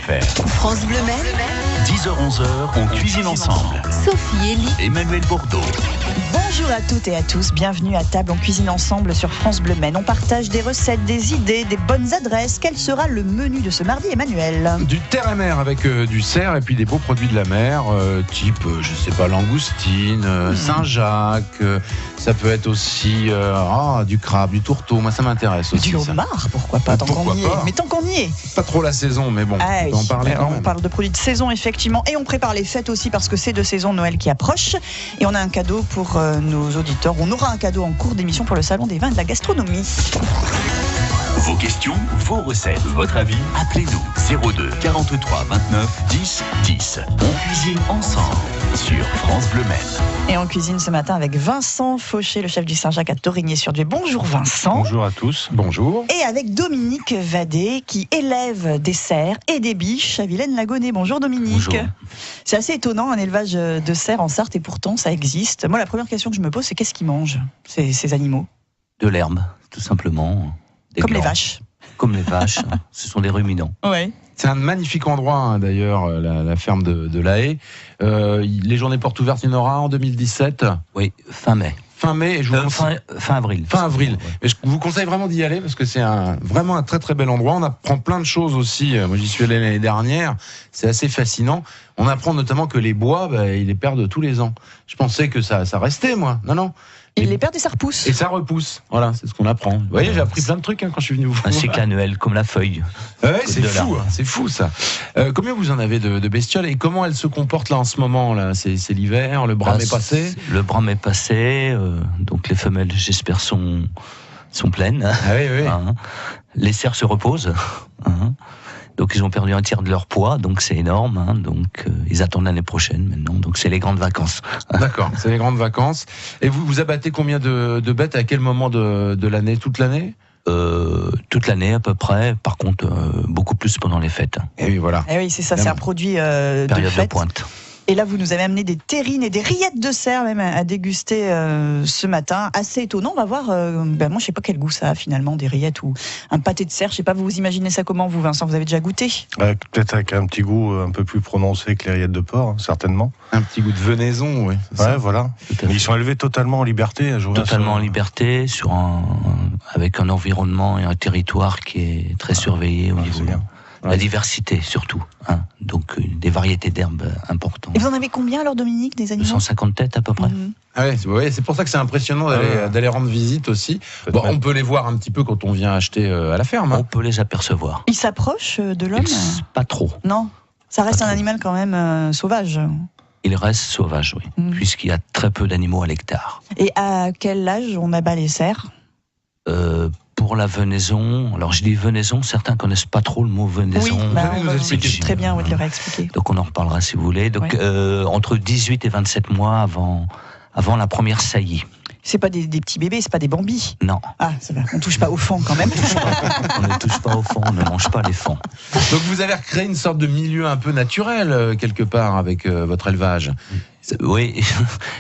FR. France Bleu Maine, 10h-11h, on cuisine ensemble. Sophie Elie. Emmanuel Bourdeau. Bonjour à toutes et à tous, bienvenue à table, on cuisine ensemble sur France Bleu Maine. On partage des recettes, des idées, des bonnes adresses. Quel sera le menu de ce mardi, Emmanuel ? Du terre et mer avec du cerf et puis des beaux produits de la mer, type, je sais pas, langoustine, Saint-Jacques, ça peut être aussi du crabe, du tourteau, moi ça m'intéresse aussi. Du homard, pourquoi pas, tant qu'on y est. Mais tant qu'on y est. Pas trop la saison, mais bon, on peut en parler quand même. On parle de produits de saison, effectivement, et on prépare les fêtes aussi parce que c'est de saison Noël qui approche. Et on a un cadeau pour nos auditeurs. On aura un cadeau en cours d'émission pour le Salon des vins et de la gastronomie. Vos questions, vos recettes, votre avis, appelez-nous 02 43 29 10 10. On cuisine ensemble sur France Bleu Maine. Et on cuisine ce matin avec Vincent Fauché, le chef du Saint-Jacques à Torigné-sur-Dué. Bonjour Vincent. Bonjour à tous. Bonjour. Et avec Dominique Vadé qui élève des cerfs et des biches à Vilaine-la-Gonée. Bonjour Dominique. Bonjour. C'est assez étonnant un élevage de cerfs en Sarthe et pourtant ça existe. Moi la première question que je me pose c'est qu'est-ce qu'ils mangent ces animaux ? De l'herbe, tout simplement. Comme les vaches. Comme les vaches, ce sont des ruminants. Ouais. C'est un magnifique endroit d'ailleurs, la ferme de La Haye. Les journées portes ouvertes, il y en aura en 2017. Oui, fin mai. Fin mai, et je vous fin avril. Fin avril. Ouais. Mais je vous conseille vraiment d'y aller parce que c'est vraiment un très très bel endroit. On apprend plein de choses aussi. Moi j'y suis allé l'année dernière. C'est assez fascinant. On apprend notamment que les bois, ils les perdent tous les ans. Je pensais que ça restait, moi. Non. Ils les perdent et ça repousse. Et ça repousse. Voilà, c'est ce qu'on apprend. Vous voyez, j'ai appris plein de trucs quand je suis venu vous voir. Un cycle annuel, comme la feuille. Ouais, c'est fou ça. Combien vous en avez de bestioles et comment elles se comportent là en ce moment là ? C'est l'hiver, le brame est passé. Le brame est passé, donc les femelles, j'espère, sont pleines. Ah oui. Hein. Les cerfs se reposent. Hein. Donc ils ont perdu un tiers de leur poids, donc c'est énorme. Hein. Donc ils attendent l'année prochaine maintenant. Donc c'est les grandes vacances. D'accord, c'est les grandes vacances. Et vous abattez combien de bêtes à quel moment de l'année ? Toute l'année ? Toute l'année à peu près. Par contre, beaucoup plus pendant les fêtes. Et oui, voilà. Et oui, c'est ça, c'est un produit de Période fête. de pointe. Et là, vous nous avez amené des terrines et des rillettes de cerf même à déguster ce matin. Assez étonnant. On va voir. Moi, je sais pas quel goût ça a finalement, des rillettes ou un pâté de cerf. Je sais pas. Vous imaginez ça comment, vous, Vincent ? Vous avez déjà goûté ? Peut-être avec un petit goût un peu plus prononcé que les rillettes de porc, hein, certainement. Un petit goût de venaison, oui. Ouais, voilà. Mais ils sont élevés totalement en liberté. Totalement en liberté, avec un environnement et un territoire qui est très surveillé au niveau. La diversité surtout, hein. Donc des variétés d'herbes importantes. Et vous en avez combien alors, Dominique, des animaux ? 250 têtes à peu près. Ah ouais, c'est pour ça que c'est impressionnant d'aller rendre visite aussi. Bon, on peut les voir un petit peu quand on vient acheter à la ferme. Hein. On peut les apercevoir. Ils s'approchent de l'homme ? Pas trop. Non, ça reste un animal quand même sauvage. Il reste sauvage, oui, puisqu'il y a très peu d'animaux à l'hectare. Et à quel âge on abat les cerfs ? Pour la venaison, alors je dis venaison, certains connaissent pas trop le mot venaison. Oui, on va vous expliquer très bien, on va te le réexpliquer. Donc on en reparlera si vous voulez. Donc entre 18 et 27 mois avant la première saillie. C'est pas des petits bébés, c'est pas des bambis. Non. Ah, ça va. On touche pas au fond quand même. On ne touche pas au fond, on ne mange pas les fonds. Donc vous avez recréé une sorte de milieu un peu naturel quelque part avec votre élevage. Oui,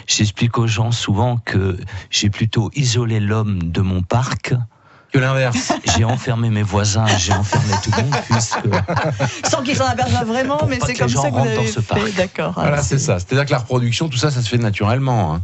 j'explique aux gens souvent que j'ai plutôt isolé l'homme de mon parc que l'inverse. J'ai enfermé mes voisins, j'ai enfermé tout le monde, puisque... Sans qu'ils s'en aperçoivent vraiment, mais c'est comme ça que vous avez fait. D'accord. Voilà, c'est ça. C'est-à-dire que la reproduction, tout ça, ça se fait naturellement. Hein.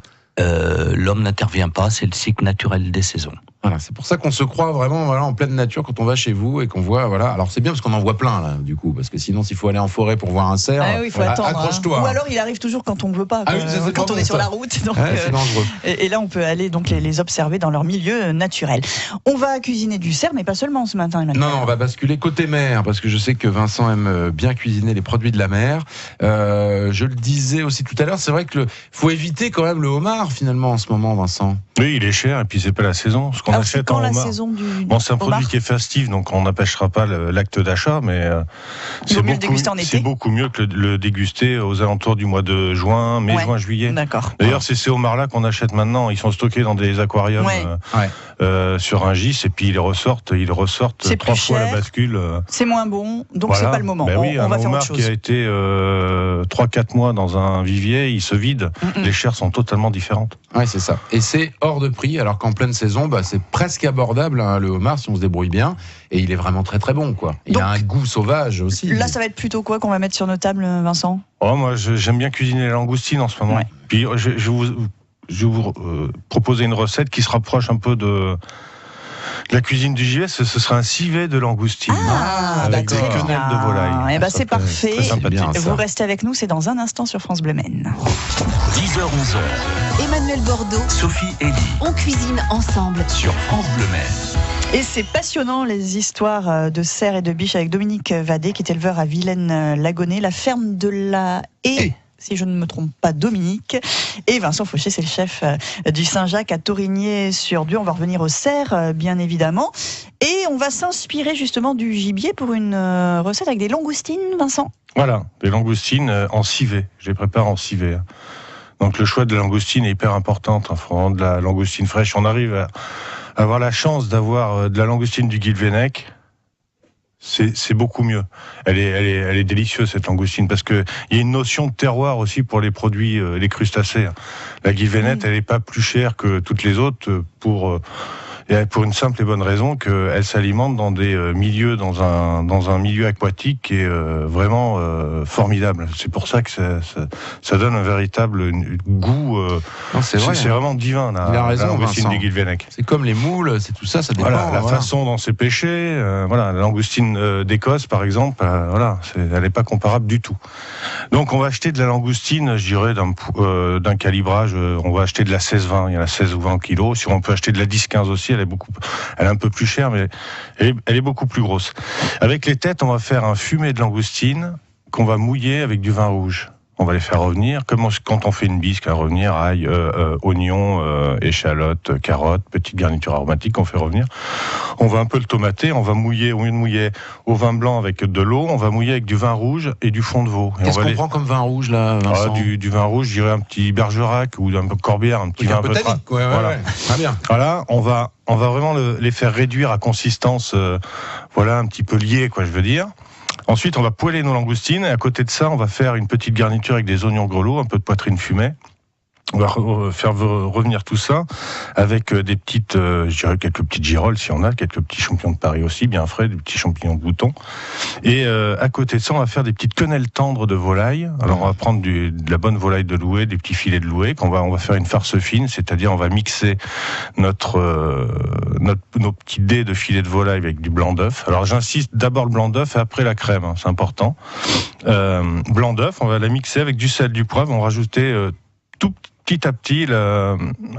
L'homme n'intervient pas, c'est le cycle naturel des saisons. Voilà, c'est pour ça qu'on se croit vraiment en pleine nature quand on va chez vous et qu'on voit, voilà. Alors c'est bien parce qu'on en voit plein là, du coup, parce que sinon s'il faut aller en forêt pour voir un cerf, il faut attendre. Accroche-toi. Ou alors il arrive toujours quand on ne veut pas, quand on est sur la route. Donc, c'est dangereux. Et là on peut aller donc les observer dans leur milieu naturel. On va cuisiner du cerf, mais pas seulement ce matin, Emmanuel. Non, on va basculer côté mer parce que je sais que Vincent aime bien cuisiner les produits de la mer. Je le disais aussi tout à l'heure, c'est vrai que faut éviter quand même le homard finalement en ce moment, Vincent. Oui, il est cher et puis c'est pas la saison. Ce qu'on achète en homard. Bon, c'est un produit qui est festif, donc on n'empêchera pas l'acte d'achat, mais c'est beaucoup mieux que le déguster aux alentours du mois de juin, mai, juillet. D'accord. D'ailleurs, c'est ces homards-là qu'on achète maintenant. Ils sont stockés dans des aquariums sur un gis, et puis ils ressortent 3 fois la bascule. C'est moins bon, donc c'est pas le moment. Oui, on va faire autre chose. Un homard qui a été 3-4 mois dans un vivier, il se vide. Les chairs sont totalement différentes. Ouais, c'est ça. Et c'est hors de prix, alors qu'en pleine saison, c'est c'est presque abordable, hein, le homard, si on se débrouille bien. Et il est vraiment très très bon, quoi. Il a un goût sauvage aussi. Là, ça va être plutôt quoi qu'on va mettre sur nos tables, Vincent ? Moi, j'aime bien cuisiner les langoustines en ce moment. Ouais. Puis je vais vous proposer une recette qui se rapproche un peu de la cuisine du gilet. Ce sera un civet de langoustine avec des quenelles de volaille. C'est parfait. Vous restez avec nous, c'est dans un instant sur France Bleu Maine. 10h-11h. Emmanuel Bordeaux, Sophie Elie. On cuisine ensemble sur France Bleu Maine. Et c'est passionnant, les histoires de cerfs et de biches avec Dominique Vadet, qui est éleveur à Vilaine-Lagonnais, la ferme de la Haie. Si je ne me trompe pas, Dominique. Et Vincent Fauché, c'est le chef du Saint-Jacques à Torigné-sur-Dieu. On va revenir au cerf, bien évidemment. Et on va s'inspirer justement du gibier pour une recette avec des langoustines, Vincent. Voilà, des langoustines en civet. Je les prépare en civet. Donc le choix de la langoustine est hyper important. Il faut vraiment de la langoustine fraîche. On arrive à avoir la chance d'avoir de la langoustine du Guilvenec. C'est beaucoup mieux. Elle est délicieuse, cette langoustine, parce que il y a une notion de terroir aussi pour les produits, les crustacés. La guilvenette, elle n'est pas plus chère que toutes les autres pour une simple et bonne raison qu'elle s'alimente dans des milieux, dans un milieu aquatique qui est vraiment formidable. C'est pour ça que ça donne un véritable goût. C'est vraiment divin, la langoustine du Guilvenec. C'est comme les moules, c'est tout ça, ça dépend. La façon dont c'est pêché, la langoustine d'Écosse, par exemple, elle n'est pas comparable du tout. Donc on va acheter de la langoustine, je dirais, d'un calibrage, on va acheter de la 16-20, il y en a 16 ou 20 kilos. Si on peut acheter de la 10-15 aussi, elle est un peu plus chère, mais elle est beaucoup plus grosse. Avec les têtes, on va faire un fumet de langoustine qu'on va mouiller avec du vin rouge. On va les faire revenir, comme quand on fait une bisque, à revenir, ail, oignon, échalote, carotte, petite garniture aromatique qu'on fait revenir. On va un peu le tomater, on va mouiller, au lieu de mouiller au vin blanc avec de l'eau, on va mouiller avec du vin rouge et du fond de veau. Qu'est-ce qu'on prend comme vin rouge, là, Vincent ? Du vin rouge, je dirais un petit Bergerac ou un peu Corbière, un petit vin un peu tannique, voilà. Très bien. Voilà, on va vraiment les faire réduire à consistance, un petit peu liée, je veux dire. Ensuite, on va poêler nos langoustines et à côté de ça, on va faire une petite garniture avec des oignons grelots, un peu de poitrine fumée. On va faire revenir tout ça avec des petites, quelques petites girolles si on a, quelques petits champignons de Paris aussi, bien frais, des petits champignons de bouton. Et à côté de ça, on va faire des petites quenelles tendres de volaille. Alors on va prendre de la bonne volaille de louet, des petits filets de louet, on va faire une farce fine, c'est-à-dire on va mixer nos petits dés de filets de volaille avec du blanc d'œuf. Alors j'insiste, d'abord le blanc d'œuf et après la crème, c'est important. Blanc d'œuf, on va la mixer avec du sel, du poivre, on va rajouter tout petit à petit,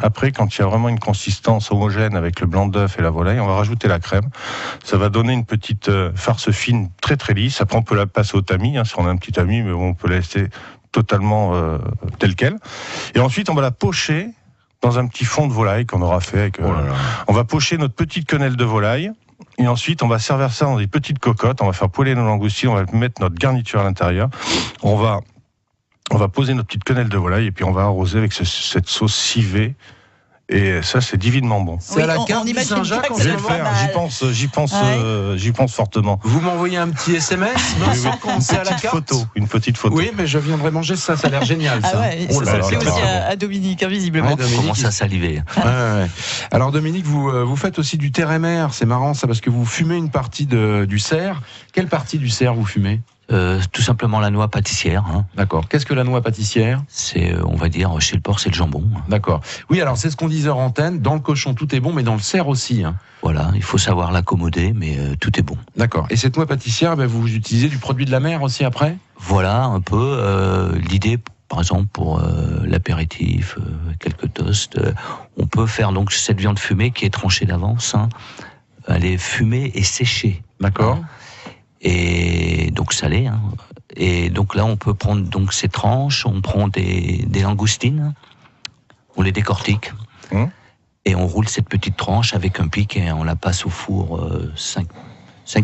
après, quand il y a vraiment une consistance homogène avec le blanc d'œuf et la volaille, on va rajouter la crème. Ça va donner une petite farce fine, très très lisse. Après, on peut la passer au tamis, si on a un petit tamis, mais on peut la laisser totalement telle quelle. Et ensuite, on va la pocher dans un petit fond de volaille qu'on aura fait avec... On va pocher notre petite quenelle de volaille. Et ensuite, on va servir ça dans des petites cocottes. On va faire poêler nos langoustines. On va mettre notre garniture à l'intérieur. On va poser notre petite quenelle de volaille et puis on va arroser avec cette sauce civet. Et ça, c'est divinement bon. C'est à la carte du Saint-Jacques. Je vais le faire. J'y pense fortement. Vous m'envoyez un petit SMS, Vincent, quand c'est à la carte. Une petite photo. Oui, mais je viendrai manger ça. Ça a l'air génial. Ça. Ça plaît aussi à Dominique, visiblement. On commence à saliver. Alors Dominique, vous faites aussi du terre-et-mer. C'est marrant ça parce que vous fumez une partie du cerf. Quelle partie du cerf vous fumez ? Tout simplement la noix pâtissière. D'accord. Qu'est-ce que la noix pâtissière ? C'est, on va dire, chez le porc, c'est le jambon. D'accord. Oui, alors c'est ce qu'on disait en antenne. Dans le cochon, tout est bon, mais dans le cerf aussi. Voilà, il faut savoir l'accommoder, mais tout est bon. D'accord. Et cette noix pâtissière, vous utilisez du produit de la mer aussi après ? Voilà, un peu. L'idée, par exemple, pour l'apéritif, quelques toasts, on peut faire donc cette viande fumée qui est tranchée d'avance. Elle est fumée et séchée. D'accord. Et donc salé. Et donc là, on peut prendre donc ces tranches, on prend des langoustines, on les décortique, et on roule cette petite tranche avec un pic et on la passe au four 5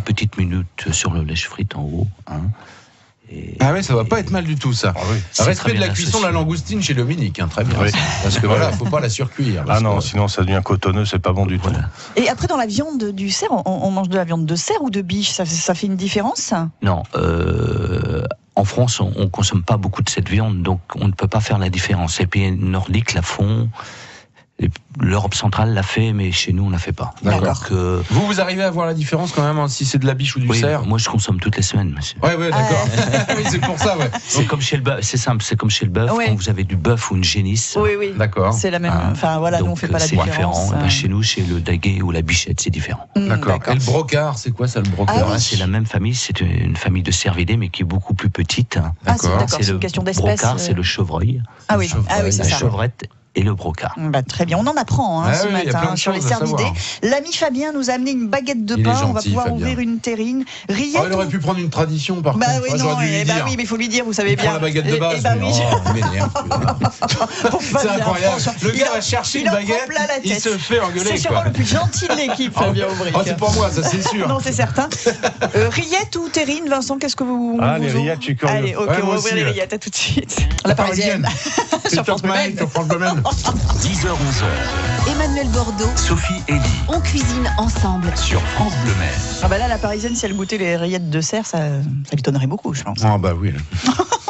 petites minutes sur le lèche-frite en haut. Ah ouais, ça va pas être mal du tout ça. Ah oui. Respect de la cuisson de la langoustine chez Dominique, très bien. Oui. Parce que faut pas la surcuire. Sinon ça devient cotonneux, c'est pas bon du tout. Et après dans la viande du cerf, on mange de la viande de cerf ou de biche, ça fait une différence ? Non, en France on consomme pas beaucoup de cette viande, donc on ne peut pas faire la différence. Les pays nordiques la font. L'Europe centrale l'a fait, mais chez nous, on ne la fait pas. D'accord. Vous arrivez à voir la différence quand même, si c'est de la biche ou du cerf? Moi, je consomme toutes les semaines, monsieur. Oui, d'accord. Oui, c'est pour ça, ouais. C'est comme chez le bœuf, c'est simple, c'est comme chez le bœuf, quand vous avez du bœuf ou une génisse. Oui. D'accord. C'est la même. Enfin, voilà, nous, on ne fait pas la différence. C'est différent. Chez nous, chez le daguet ou la bichette, c'est différent. D'accord. Et le brocard, c'est quoi ça, le brocard? C'est la même famille, c'est une famille de cervidés, mais qui est beaucoup plus petite. D'accord. C'est une question d'espèce. Le brocard, c'est le chevreuil. Ah oui, c'est ça. La chevrette et le brocard. Très bien, on en apprend ce matin sur les cervidés. L'ami Fabien nous a amené une baguette de pain, on va pouvoir ouvrir une terrine. Rillettes, il aurait pu prendre une tradition par contre. Oui, j'aurais dû lui dire. Oui, mais il faut lui dire, vous savez bien. La baguette de base. C'est incroyable. Le gars va chercher une baguette, il se fait engueuler. C'est sûrement le plus gentil de l'équipe, Fabien Aubric. C'est pour moi, ça c'est sûr. Non, c'est certain. Rillettes ou terrine, Vincent, qu'est-ce que vous... les rillettes, tu connais. Allez, ok, on va ouvrir les rillettes, à tout de suite. La Parisienne. Sur France Bleu Maine. 10h-11h. Emmanuel Bordeaux, Sophie Elie. On cuisine ensemble Sur France Bleu Maine. Là, la Parisienne, si elle goûtait les rillettes de cerf, ça lui donnerait beaucoup, je pense. Ah oui.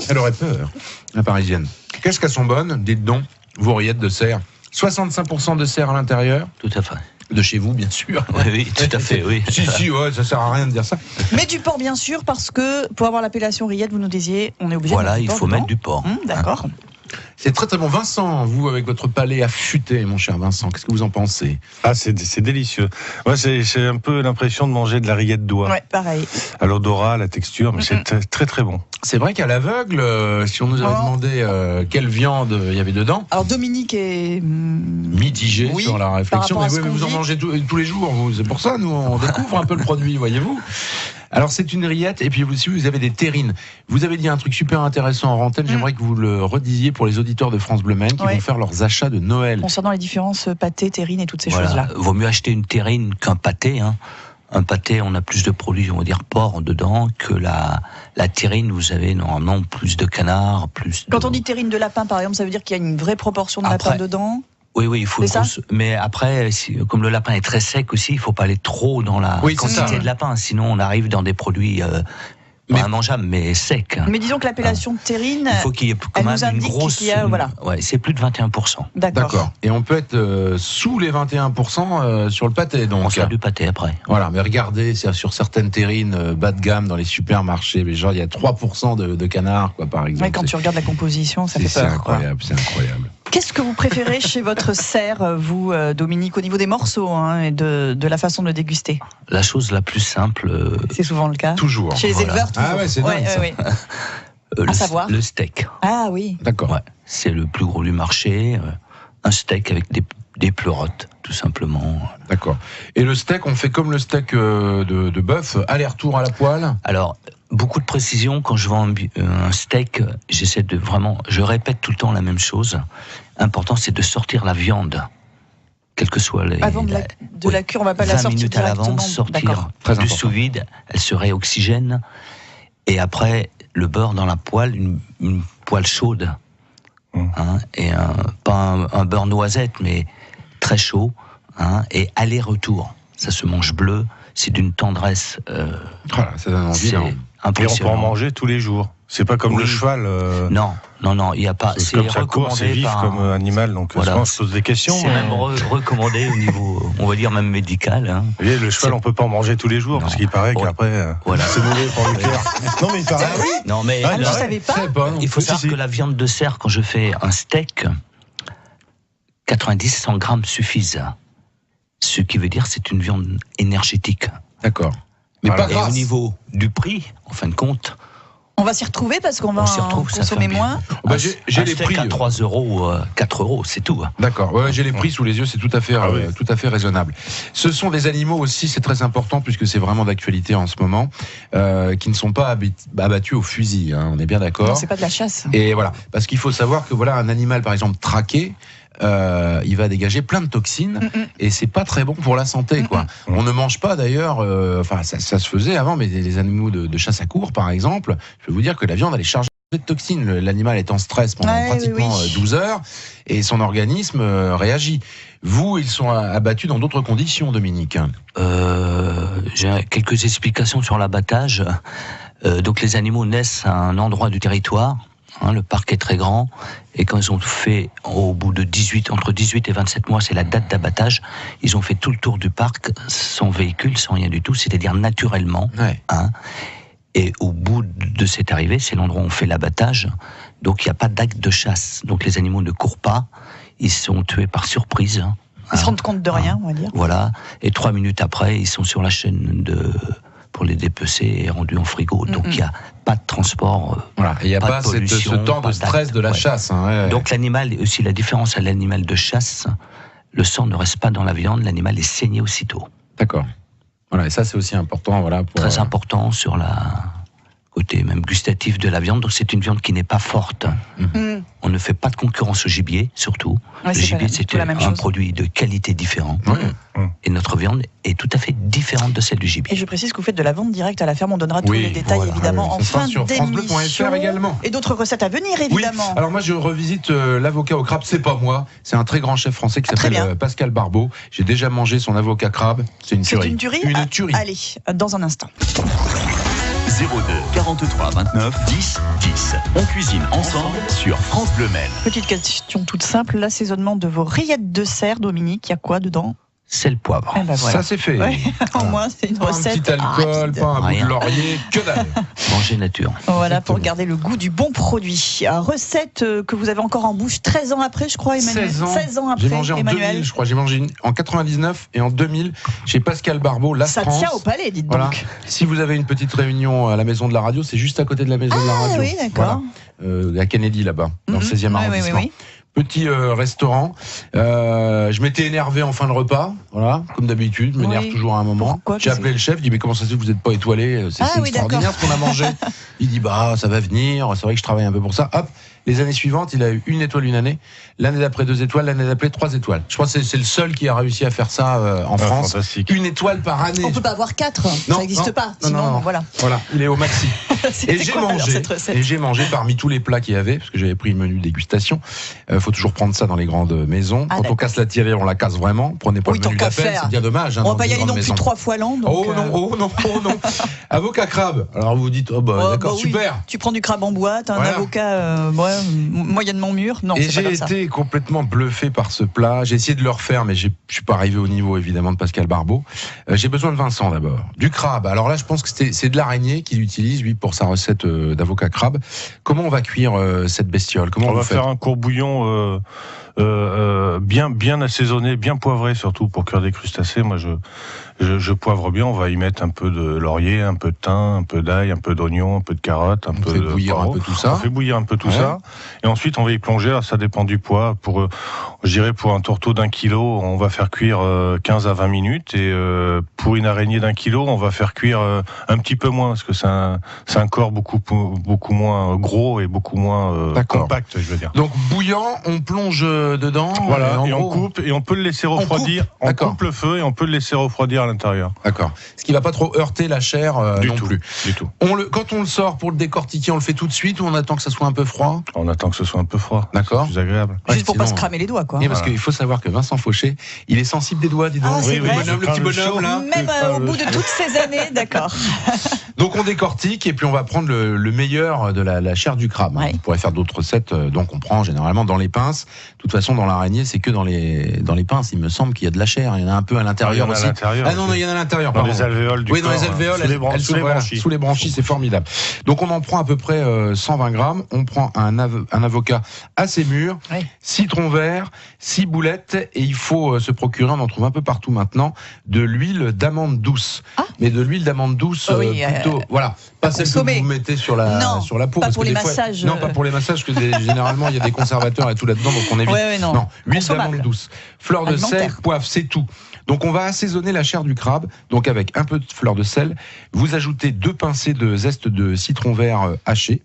Elle aurait peur, la Parisienne. Qu'est-ce qu'elles sont bonnes, dites donc, vos rillettes de cerf. 65% de cerf à l'intérieur. Tout à fait. De chez vous, bien sûr. Oui, tout à fait, oui. Si, ça sert à rien de dire ça. Mais du porc, bien sûr, parce que pour avoir l'appellation rillette, vous nous disiez, on est obligé de mettre du porc. Voilà, il faut mettre du porc. D'accord. C'est très très bon. Vincent, vous avec votre palais affûté, mon cher Vincent, qu'est-ce que vous en pensez? C'est délicieux. Moi, j'ai un peu l'impression de manger de la rillette d'oie. Ouais, pareil. À l'odorat, la texture, mais c'est très très bon. C'est vrai qu'à l'aveugle, si on nous avait demandé quelle viande il y avait dedans. Alors Dominique est mitigé sur la réflexion, mais vous en mangez tous les jours. C'est pour ça, nous, on découvre un peu le produit, voyez-vous. Alors c'est une rillette, et puis aussi vous avez des terrines. Vous avez dit un truc super intéressant en antenne, j'aimerais que vous le redisiez pour les auditeurs de France Bleu Maine qui vont faire leurs achats de Noël. Concernant les différences pâté, terrine et toutes ces choses-là. Vaut mieux acheter une terrine qu'un pâté. Un pâté, on a plus de produits, on va dire porc dedans, que la terrine, vous avez normalement plus de canard, Quand on dit terrine de lapin, par exemple, ça veut dire qu'il y a une vraie proportion de lapin dedans? Oui, il faut. Mais après, comme le lapin est très sec aussi, il faut pas aller trop dans la quantité de lapin, sinon on arrive dans des produits immangeables, mais secs. Mais disons que l'appellation de terrine, il faut qu'il y ait quand même une grosse. C'est plus de 21%. D'accord. Et on peut être sous les 21% sur le pâté, donc. On sert du pâté après. Voilà, mais regardez, c'est sur certaines terrines bas de gamme dans les supermarchés, mais genre il y a 3% de canard, par exemple. Ouais, quand tu regardes la composition, ça fait peur. C'est incroyable. Qu'est-ce que vous préférez chez votre cerf, vous, Dominique, au niveau des morceaux et de la façon de déguster? La chose la plus simple. C'est souvent le cas. Toujours. Chez les éleveurs, toujours. Ah ouais, c'est dingue, ça. À savoir le steak. Ah oui. D'accord. Ouais, c'est le plus gros du marché. Un steak avec des pleurotes, tout simplement. D'accord. Et le steak, on fait comme le steak de bœuf, aller-retour à la poêle? Alors, beaucoup de précision. Quand je vends un steak, j'essaie de vraiment... Je répète tout le temps la même chose. Important, c'est de sortir la viande. Quel que soit les... Avant de la cure, on ne va pas la sortir 20 minutes à l'avance, sortir du sous-vide. Elle se réoxygène. Et après, le beurre dans la poêle, une poêle chaude. Et pas un beurre noisette, mais très chaud. Et aller-retour. Ça se mange bleu. C'est d'une tendresse... ça donne envie. Et on peut en manger tous les jours. C'est pas comme le cheval. Non, il n'y a pas. C'est comme ça court, c'est vif comme animal, donc on se pose des questions. C'est même recommandé au niveau, on va dire même médical. Le cheval, on peut pas en manger tous les jours, parce qu'il paraît qu'après, c'est mauvais pour le cœur. Non, mais il paraît. Non, mais je savais pas. Il faut savoir que la viande de cerf, quand je fais un steak, 90-100 grammes suffisent. Ce qui veut dire que c'est une viande énergétique. D'accord. Mais pas grasse. Et au niveau du prix, en fin de compte, on va s'y retrouver parce qu'on va en consommer moins. J'ai les prix à 3 €, 4 €, c'est tout. D'accord. J'ai les prix sous les yeux, c'est tout à fait raisonnable. Ce sont des animaux aussi, c'est très important puisque c'est vraiment d'actualité en ce moment, qui ne sont pas abattus au fusil. On est bien d'accord. C'est pas de la chasse. Et voilà, parce qu'il faut savoir que un animal par exemple traqué. Il va dégager plein de toxines et c'est pas très bon pour la santé, On ne mange pas d'ailleurs, ça se faisait avant, mais les animaux de chasse à courre par exemple, je peux vous dire que la viande elle est chargée de toxines. L'animal est en stress pendant pratiquement 12 heures et son organisme réagit. Vous, ils sont abattus dans d'autres conditions, Dominique? J'ai quelques explications sur l'abattage. Donc les animaux naissent à un endroit du territoire. Le parc est très grand. Et quand ils ont fait, au bout de entre 18 et 27 mois, c'est la date d'abattage, ils ont fait tout le tour du parc sans véhicule, sans rien du tout, c'est-à-dire naturellement. Ouais. Et au bout de cette arrivée, c'est l'endroit où on fait l'abattage. Donc il n'y a pas d'acte de chasse. Donc les animaux ne courent pas. Ils sont tués par surprise. Ils se rendent compte de rien, on va dire. Voilà. Et 3 minutes après, ils sont sur la chaîne pour les dépecer et rendus en frigo. Donc il n'y a pas de transport. Voilà. Il n'y a pas ce temps de stress de la chasse. Donc l'animal, aussi la différence à l'animal de chasse, le sang ne reste pas dans la viande, l'animal est saigné aussitôt. D'accord. Voilà, et ça c'est aussi important. Voilà, très important sur la côté même gustatif de la viande. Donc c'est une viande qui n'est pas forte. On ne fait pas de concurrence au gibier, surtout. Le gibier c'est un produit de qualité différent. Et notre viande est tout à fait différente de celle du gibier. Et je précise que vous faites de la vente directe à la ferme. On donnera tous les détails évidemment en fin d'émission. Également. Et d'autres recettes à venir évidemment. Oui. Alors moi je revisite l'avocat au crabe. C'est pas moi, c'est un très grand chef français qui s'appelle Pascal Barbeau. J'ai déjà mangé son avocat crabe. C'est une tuerie. Une tuerie. Allez, dans un instant. 02 43 29 10 10. On cuisine ensemble sur France Bleu Maine. Petite question toute simple, l'assaisonnement de vos rillettes de cerf, Dominique, il y a quoi dedans ? Sel, poivre. Voilà. Ça c'est fait. Ouais. Au moins c'est une recette. Pas un petit alcool, rapide. pas un bout de laurier, que dalle. Manger nature. Voilà, Exactement. pour garder le goût du bon produit. Recette que vous avez encore en bouche 13 ans après, je crois, Emmanuel. 16 ans après, j'ai mangé en Emmanuel. 2000, je crois. J'ai mangé en 99 et en 2000 chez Pascal Barbeau, la Ça France. tient au palais, dites Voilà. donc. Si vous avez une petite réunion à la maison de la radio, c'est juste à côté de la maison de la radio. Oui, d'accord. Voilà. À Kennedy, là-bas, dans le 16e arrondissement. Oui. Petit restaurant. Je m'étais énervé en fin de repas, voilà, comme d'habitude. Je m'énerve toujours à un moment. Pourquoi ? J'ai appelé le chef, je dis mais comment ça se fait que vous n'êtes pas étoilé ? C'est extraordinaire ce qu'on a mangé. Il dit bah ça va venir. C'est vrai que je travaille un peu pour ça. Hop. Les années suivantes, il a eu 1 étoile une année. L'année d'après 2 étoiles. L'année d'après 3 étoiles. Je crois que c'est le seul qui a réussi à faire ça en France. Fantastique. 1 étoile par année. On peut pas avoir 4, ça n'existe pas. Sinon, voilà. Voilà, il est au maxi. Et j'ai mangé parmi tous les plats qu'il y avait, parce que j'avais pris le menu dégustation. Faut toujours prendre ça dans les grandes maisons. Quand on casse la tirelire, on la casse vraiment. Prenez pas le menu d'appel, c'est bien dommage. On va pas y aller non plus 3 fois l'an. Oh non. Avocat crabe. Alors vous vous dites, d'accord, super. Tu prends du crabe en boîte, un avocat moyennement mûr. Non, et j'ai été complètement bluffé par ce plat. J'ai essayé de le refaire, mais je suis pas arrivé au niveau évidemment de Pascal Barbeau. J'ai besoin de Vincent d'abord. Du crabe. Alors là, je pense que c'est de l'araignée qu'il utilise lui pour sa recette d'avocat crabe. Comment on va cuire cette bestiole ? On va faire un court bouillon bien assaisonné, bien poivré surtout pour cuire des crustacés. Moi, je poivre bien. On va y mettre un peu de laurier, un peu de thym, un peu d'ail, un peu d'oignon, un peu de carotte, un peu de bouillir un peu tout ça. On fait bouillir un peu tout ça. Et ensuite, on va y plonger. Alors, ça dépend du poids. Je dirais pour un tourteau d'1 kilo, on va faire cuire 15 à 20 minutes. Et pour une araignée d'1 kilo, on va faire cuire un petit peu moins parce que c'est un corps beaucoup moins gros et beaucoup moins compact, je veux dire. Donc bouillant, on plonge dedans. Voilà. Et on coupe et on peut le laisser refroidir. On coupe le feu et on peut le laisser refroidir à l'intérieur. D'accord. Ce qui va pas trop heurter la chair non plus. Du tout. Quand on le sort pour le décortiquer, on le fait tout de suite ou on attend que ça soit un peu froid ? On attend que ce soit un peu froid. D'accord. C'est plus agréable. Juste pour pas se cramer les doigts, quoi. Oui, parce qu'il faut savoir que Vincent Fauché, il est sensible des doigts, dis donc. C'est vrai. Le petit bonhomme là. Même au bout de toutes ces années, d'accord. Donc on décortique et puis on va prendre le meilleur de la chair du crabe. Ouais. On pourrait faire d'autres recettes, donc on prend généralement dans les pinces. De toute façon, dans l'araignée, c'est que dans les pinces. Il me semble qu'il y a de la chair. Il y en a un peu à l'intérieur aussi. Ah non, il y en a à l'intérieur. Dans les alvéoles du corps. Oui, dans les alvéoles, sous les branchies, c'est formidable. Donc on en prend à peu près 120 grammes. On prend un avocat assez mûr, 6 citrons verts, 6 boulettes, et il faut se procurer, on en trouve un peu partout maintenant, de l'huile d'amande douce. Mais de l'huile d'amande douce plutôt, voilà, pas celle que vous mettez sur la peau. Pas pour les massages. Non, pas pour les massages, parce que généralement il y a des conservateurs et tout là-dedans, donc on évite. Non, huile d'amande douce, fleur de sel, poivre, c'est tout. Donc on va assaisonner la chair du crabe, donc avec un peu de fleur de sel. Vous ajoutez 2 pincées de zeste de citron vert haché,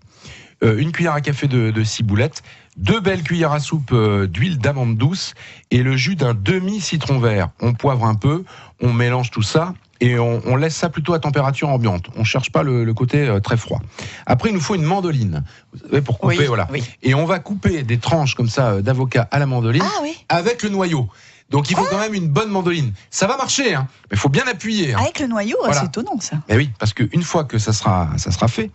1 cuillère à café de ciboulette, 2 belles cuillères à soupe d'huile d'amande douce et le jus d'un demi-citron vert. On poivre un peu, on mélange tout ça et on laisse ça plutôt à température ambiante. On cherche pas le côté très froid. Après, il nous faut une mandoline pour couper, voilà. Oui. Et on va couper des tranches comme ça d'avocat à la mandoline avec le noyau. Donc il faut quand même une bonne mandoline. Ça va marcher, hein, mais il faut bien appuyer. Hein. Avec le noyau, voilà. C'est étonnant ça. Mais oui, parce qu'une fois que ça sera fait,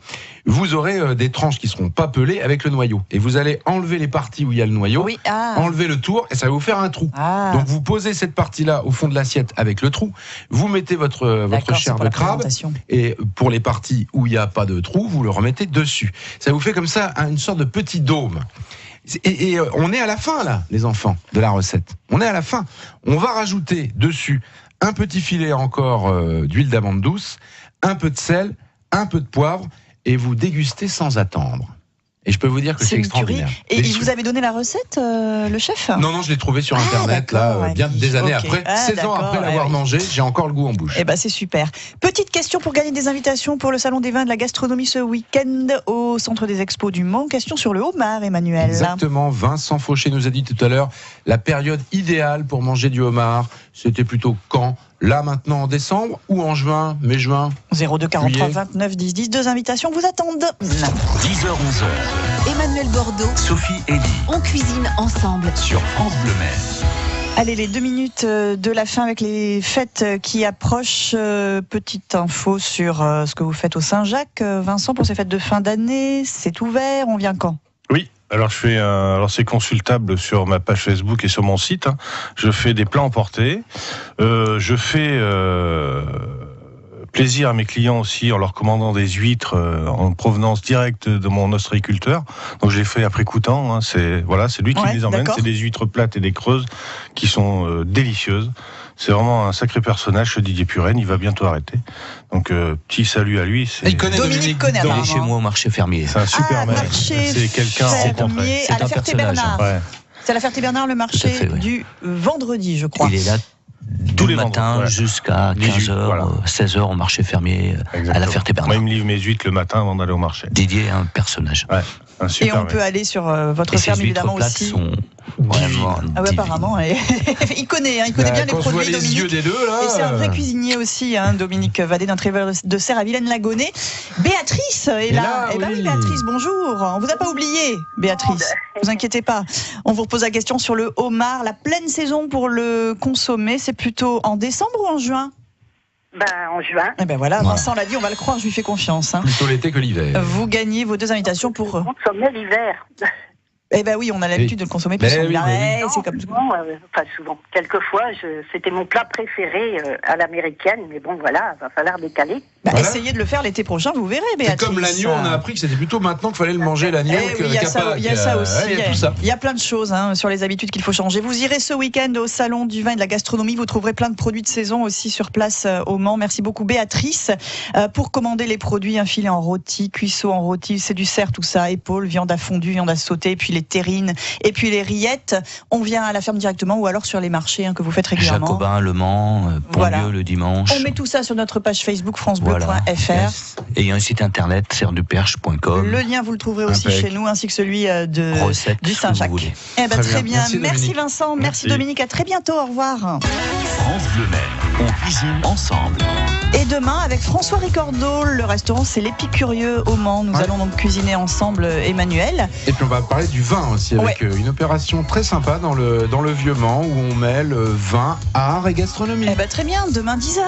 vous aurez des tranches qui seront pas pelées avec le noyau. Et vous allez enlever les parties où il y a le noyau, enlever le tour, et ça va vous faire un trou. Donc vous posez cette partie-là au fond de l'assiette avec le trou, vous mettez votre chair de crabe, et pour les parties où il n'y a pas de trou, vous le remettez dessus. Ça vous fait comme ça une sorte de petit dôme. Et on est à la fin, là, les enfants, de la recette. On est à la fin. On va rajouter dessus un petit filet encore d'huile d'amande douce, un peu de sel, un peu de poivre, et vous dégustez sans attendre. Et je peux vous dire que c'est extraordinaire. Et il vous avait donné la recette, le chef ? Non, je l'ai trouvé sur Internet, bien des années après. 16 ans après l'avoir mangé, j'ai encore le goût en bouche. Eh ben, c'est super. Petite question pour gagner des invitations pour le Salon des vins et de la gastronomie ce week-end au Centre des Expos du Mans. Question sur le homard, Emmanuel. Exactement. Vincent Fauché nous a dit tout à l'heure, la période idéale pour manger du homard, c'était plutôt quand ? Là, maintenant, en décembre ou en juin, mai-juin ? 02 43 29 10 10. 2 invitations vous attendent. 10h-11h. Emmanuel Bordeaux, Sophie Elie. On cuisine ensemble. Sur France Bleu Maine. Allez, les 2 minutes de la fin avec les fêtes qui approchent. Petite info sur ce que vous faites au Saint-Jacques. Vincent, pour ces fêtes de fin d'année, c'est ouvert. On vient quand ? Oui. Alors c'est consultable sur ma page Facebook et sur mon site. Hein. Je fais des plats emportés. Je fais plaisir à mes clients aussi en leur commandant des huîtres en provenance directe de mon ostréiculteur. Donc j'ai fait après Coutan. Hein. C'est lui qui les emmène. C'est des huîtres plates et des creuses qui sont délicieuses. C'est vraiment un sacré personnage, ce Didier Puren. Il va bientôt arrêter. Donc, petit salut à lui. Il connaît Dominique connaît. Il est chez moi au marché fermier. C'est un super mec. C'est quelqu'un à rencontrer. C'est un Ferté-Bernard. Ouais. C'est à la Ferté-Bernard, le marché du vendredi, je crois. Il est là tous les matins jusqu'à 15h, 16h au marché fermier. Exactement. À la Ferté-Bernard. Moi, il me livre mes huîtres le matin avant d'aller au marché. Didier est un personnage. Ouais. Et on peut aller sur votre ferme évidemment aussi. Apparemment, il connaît bien les produits, Dominique. Les yeux des deux, là. Et c'est un vrai cuisinier aussi, Dominique Vadé d'un Trèves de Serre à Vilaine-la-Gonée. Béatrice est là. Oui, Béatrice, bonjour. On vous a pas oublié, Béatrice. Ne vous inquiétez pas. On vous repose la question sur le homard. La pleine saison pour le consommer, c'est plutôt en décembre ou en juin ? En juin. Et voilà, Vincent l'a dit, on va le croire, je lui fais confiance. Plutôt l'été que l'hiver. Vous gagnez vos 2 invitations pour... consommer l'hiver. Oui, on a l'habitude de le consommer plus souvent. C'est comme souvent, pas souvent. Quelquefois, c'était mon plat préféré à l'américaine, mais bon, voilà, va falloir décaler. Essayez de le faire l'été prochain, vous verrez, Béatrice. C'est comme l'agneau, on a appris que c'était plutôt maintenant qu'il fallait le manger, l'agneau. Il y a ça aussi. Il y a plein de choses sur les habitudes qu'il faut changer. Vous irez ce week-end au Salon du vin et de la gastronomie. Vous trouverez plein de produits de saison aussi sur place au Mans. Merci beaucoup, Béatrice. Pour commander les produits, un filet en rôti, cuisseau en rôti, c'est du cerf, tout ça, épaules, viande à fondue, viande à sauter, puis les terrines et puis les rillettes. On vient à la ferme directement ou alors sur les marchés que vous faites régulièrement. Jacobin, Le Mans, Pont-Lieu le dimanche. On met tout ça sur notre page Facebook francebleu.fr. Et il y a un site internet serreduperche.com. Le lien vous le trouverez aussi chez nous ainsi que celui du Saint-Jacques. Très bien. Merci Vincent, merci Dominique, à très bientôt, au revoir. France Bleu Maine, on cuisine ensemble. Et demain, avec François Ricordeau, le restaurant c'est l'Épicurieux au Mans. Nous allons donc cuisiner ensemble, Emmanuel. Et puis on va parler du vin aussi, avec une opération très sympa dans le Vieux Mans, où on mêle vin, art et gastronomie. Très bien, demain 10h.